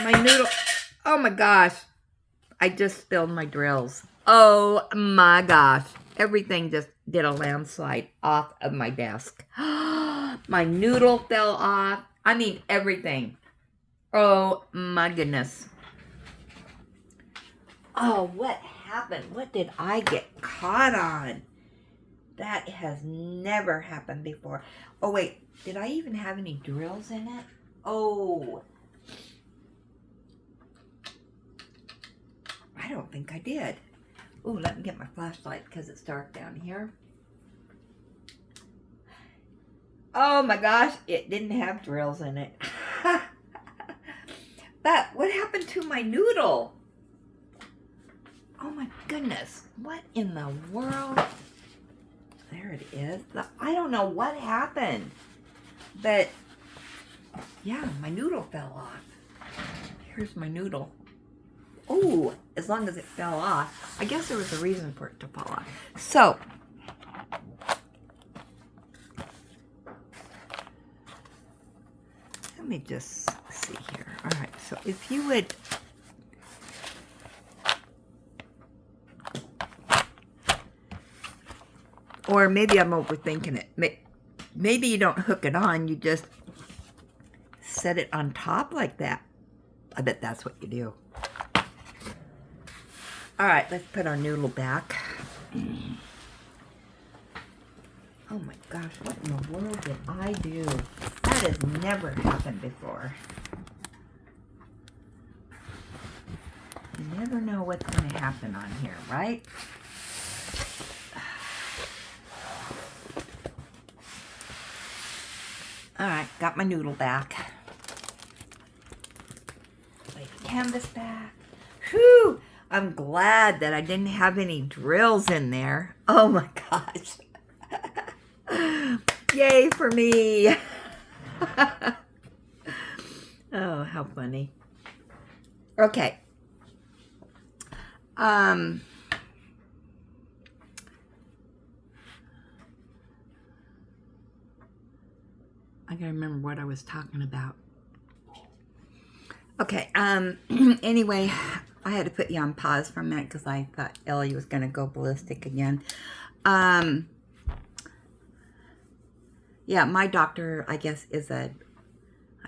my noodle. Oh my gosh. I just spilled my drills. Oh my gosh. Everything just did a landslide off of my desk. My noodle fell off. I mean, everything. Oh my goodness. Oh, what happened? What did I get caught on? That has never happened before. Oh, wait. Did I even have any drills in it? Oh. I don't think I did. Oh, let me get my flashlight because it's dark down here. Oh my gosh, it didn't have drills in it. But what happened to my noodle? Oh my goodness. What in the world? There it is. I don't know what happened. But, yeah, my noodle fell off. Here's my noodle. Oh, as long as it fell off. I guess there was a reason for it to fall off. So, let me just see here. All right, so if you would... Or maybe I'm overthinking it. Maybe you don't hook it on. You just set it on top like that. I bet that's what you do. All right, let's put our noodle back. Oh my gosh, what in the world did I do? That has never happened before. You never know what's going to happen on here, right? All right, got my noodle back. Lay the canvas back. Whew! I'm glad that I didn't have any drills in there. Oh my gosh. Yay for me. Oh, how funny. Okay. I gotta remember what I was talking about. Okay, anyway, I had to put you on pause for a minute because I thought Ellie was gonna go ballistic again. Yeah, my doctor, I guess, I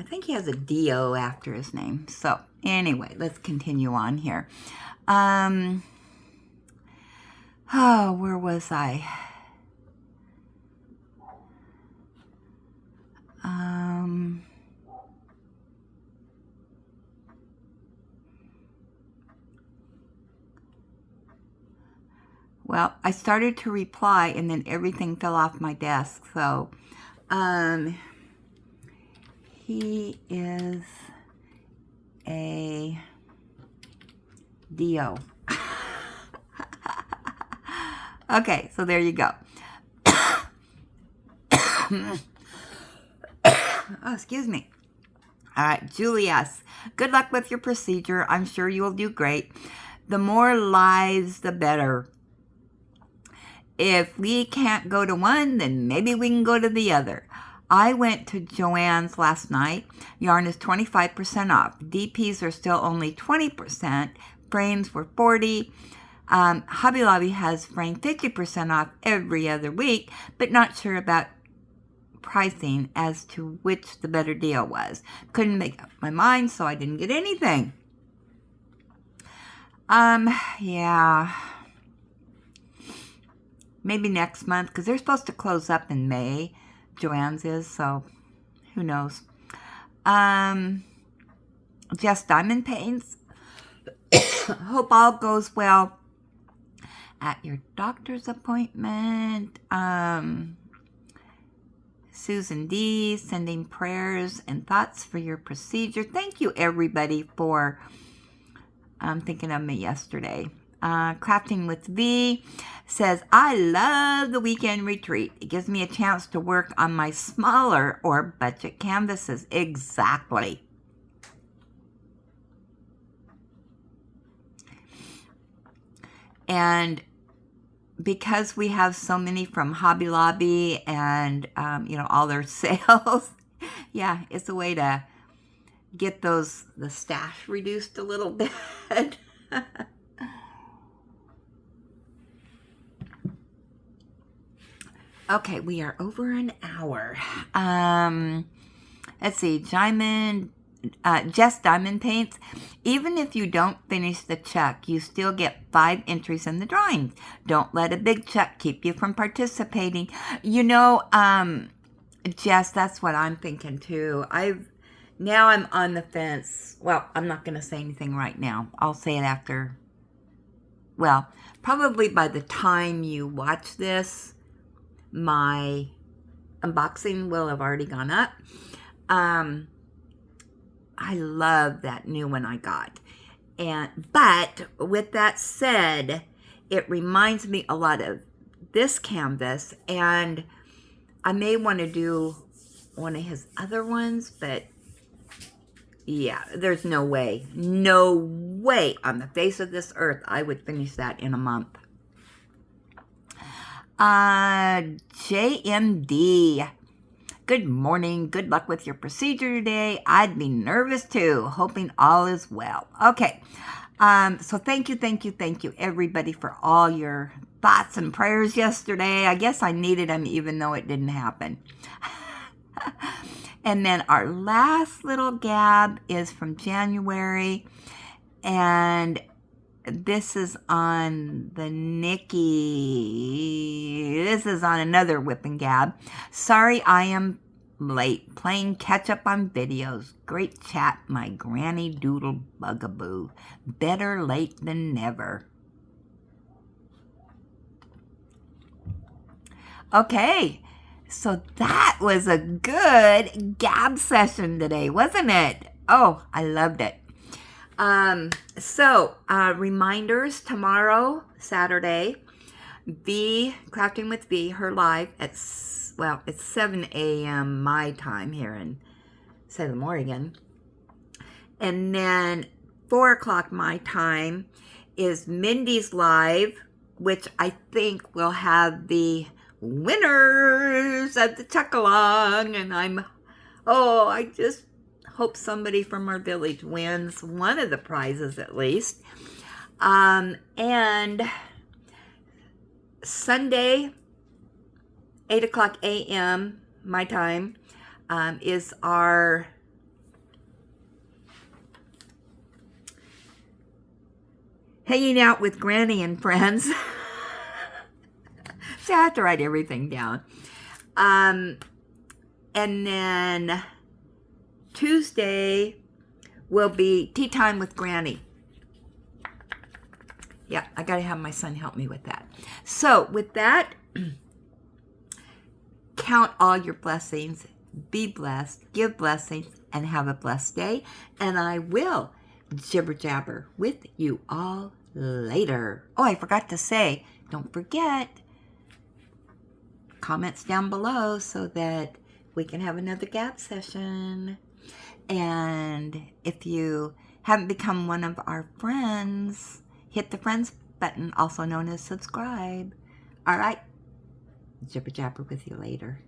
think he has a D-O after his name. So, anyway, let's continue on here. Oh, where was I? Well, I started to reply and then everything fell off my desk. So, he is a D-O. Okay, so there you go. Oh, excuse me. All right, Julius, good luck with your procedure. I'm sure you will do great. The more lives, the better. If we can't go to one, then maybe we can go to the other. I went to Joann's last night. Yarn is 25% off. DPs are still only 20%. Frames were 40%. Hobby Lobby has frame 50% off every other week, but not sure about pricing as to which the better deal was. Couldn't make up my mind, so I didn't get anything. Yeah. Maybe next month, because they're supposed to close up in May. Joann's is, so who knows. Just Diamond Paints. Hope all goes well at your doctor's appointment. Susan D, sending prayers and thoughts for your procedure. Thank you, everybody, for thinking of me yesterday. Crafting with V says, I love the weekend retreat. It gives me a chance to work on my smaller or budget canvases. Exactly. And because we have so many from Hobby Lobby and, all their sales, yeah, it's a way to get the stash reduced a little bit. Okay, we are over an hour. Let's see, Jess Diamond Paints. Even if you don't finish the check, you still get 5 entries in the drawing. Don't let a big check keep you from participating. Jess, that's what I'm thinking too. Now I'm on the fence. Well, I'm not going to say anything right now. I'll say it after. Well, probably by the time you watch this, my unboxing will have already gone up. I love that new one I got. But with that said, it reminds me a lot of this canvas, and I may want to do one of his other ones, but yeah, there's no way on the face of this earth I would finish that in a month. JMD. Good morning. Good luck with your procedure today. I'd be nervous too. Hoping all is well. Okay. So thank you, everybody, for all your thoughts and prayers yesterday. I guess I needed them even though it didn't happen. And then our last little gab is from January. And this is on the Nicky. This is on another whip and gab. Sorry I am late. Playing catch up on videos. Great chat, my granny doodle bugaboo. Better late than never. Okay. So that was a good gab session today, wasn't it? Oh, I loved it. Reminders tomorrow, Saturday, Crafting with V, her live it's 7 a.m. my time here in Salem, Oregon. And then 4 o'clock my time is Mindy's live, which I think will have the winners of the chuck-along. And I just hope somebody from our village wins one of the prizes at least. And Sunday, 8 o'clock a.m. my time, is our hanging out with Granny and friends. So I have to write everything down. And then Tuesday will be tea time with Granny. Yeah, I got to have my son help me with that. So with that, count all your blessings, be blessed, give blessings, and have a blessed day. And I will jibber jabber with you all later. Oh, I forgot to say, don't forget, comments down below so that we can have another gap session. And if you haven't become one of our friends, hit the friends button, also known as subscribe. All right, jibber jabber with you later.